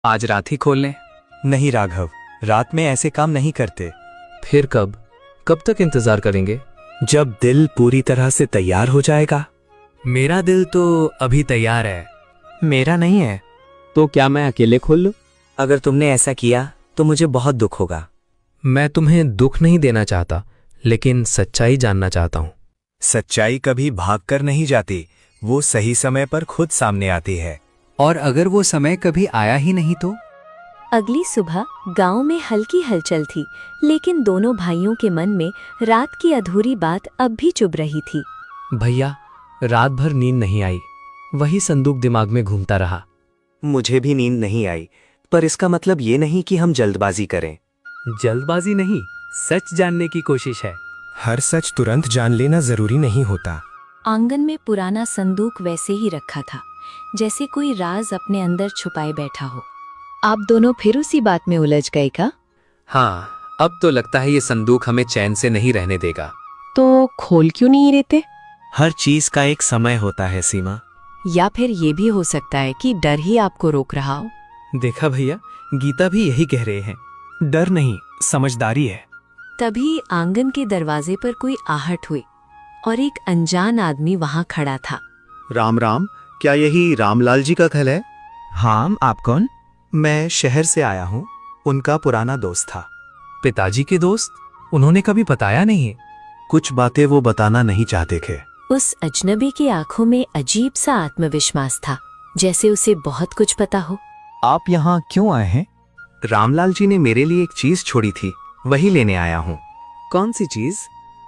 आज रात ही खोल लें। नहीं राघव, रात में ऐसे काम नहीं करते। फिर कब? कब तक इंतजार करेंगे? जब दिल पूरी तरह से तैयार हो जाएगा। मेरा दिल तो अभी तैयार है। मेरा नहीं है। तो क्या मैं अकेले खोल लूं? अगर तुमने ऐसा किया तो मुझे बहुत दुख होगा। मैं तुम्हें दुख नहीं देना चाहता, लेकिन सच्चाई जानना चाहता हूं। सच्चाई कभी भागकर नहीं जाती, वो सही समय पर खुद सामने आती है। और अगर वो समय कभी आया ही नहीं तो? अगली सुबह गांव में हल्की हलचल थी, लेकिन दोनों भाइयों के मन में रात की अधूरी बात अब भी चुभ रही थी। भैया, रात भर नींद नहीं आई, वही संदूक दिमाग में घूमता रहा। मुझे भी नींद नहीं आई, पर इसका मतलब ये नहीं कि हम जल्दबाजी करें। जल्दबाजी नहीं, सच जानने की कोशिश है। हर सच तुरंत जान लेना जरूरी नहीं होता। आंगन में पुराना संदूक वैसे ही रखा था, जैसे कोई राज अपने अंदर छुपाए बैठा हो। आप दोनों फिर उसी बात में उलझ गए क्या? हाँ, अब तो लगता है ये संदूक हमें चैन से नहीं रहने देगा। तो खोल क्यों नहीं रहते? हर चीज का एक समय होता है सीमा। या फिर ये भी हो सकता है कि डर ही आपको रोक रहा हो। देखा भैया, गीता भी यही कह रहे हैं। डर नहीं, समझदारी है। तभी आंगन के दरवाजे पर कोई आहट हुई और एक अनजान आदमी वहां खड़ा था। राम राम, क्या यही रामलाल जी का घर है? हाँ, आप कौन? मैं शहर से आया हूँ, उनका पुराना दोस्त था। पिताजी के दोस्त? उन्होंने कभी बताया नहीं। कुछ बातें वो बताना नहीं चाहते थे। उस अजनबी की आंखों में अजीब सा आत्मविश्वास था, जैसे उसे बहुत कुछ पता हो। आप यहाँ क्यों आए हैं? रामलाल जी ने मेरे लिए एक चीज छोड़ी थी, वही लेने आया हूँ। कौन सी चीज?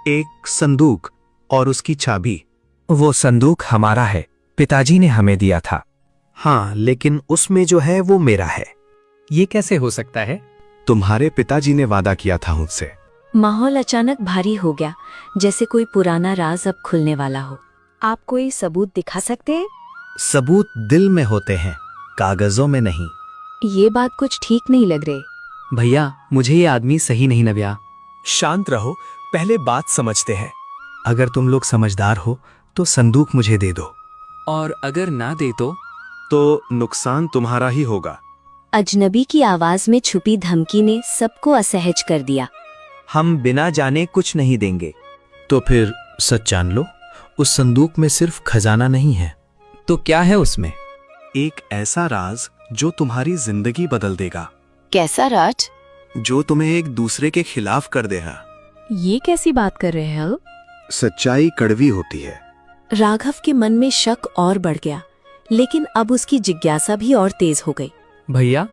एक संदूक और उसकी चाबी। वो संदूक हमारा है, पिताजी ने हमें दिया था। हाँ, लेकिन उसमें जो है वो मेरा है। ये कैसे हो सकता है? तुम्हारे पिताजी ने वादा किया था मुझसे। माहौल अचानक भारी हो गया, जैसे कोई पुराना राज अब खुलने वाला हो। आप कोई सबूत दिखा सकते हैं? सबूत दिल में होते हैं, कागजों में नहीं। ये बात कुछ ठीक नहीं लग रही। भैया, मुझे ये आदमी सही नहीं लगा। शांत रहो, पहले बात समझते हैं। अगर तुम लोग समझदार हो तो संदूक मुझे दे दो। और अगर ना दे तो नुकसान तुम्हारा ही होगा। अजनबी की आवाज में छुपी धमकी ने सबको असहज कर दिया। हम बिना जाने कुछ नहीं देंगे। तो फिर सच जान लो, उस संदूक में सिर्फ खजाना नहीं है। तो क्या है उसमें? एक ऐसा राज जो तुम्हारी जिंदगी बदल देगा। कैसा राज? जो तुम्हें एक दूसरे के खिलाफ कर देगा। ये कैसी बात कर रहे हैं? सच्चाई कड़वी होती है। राघव के मन में शक और बढ़ गया, लेकिन अब उसकी जिज्ञासा भी और तेज हो गई। भैया,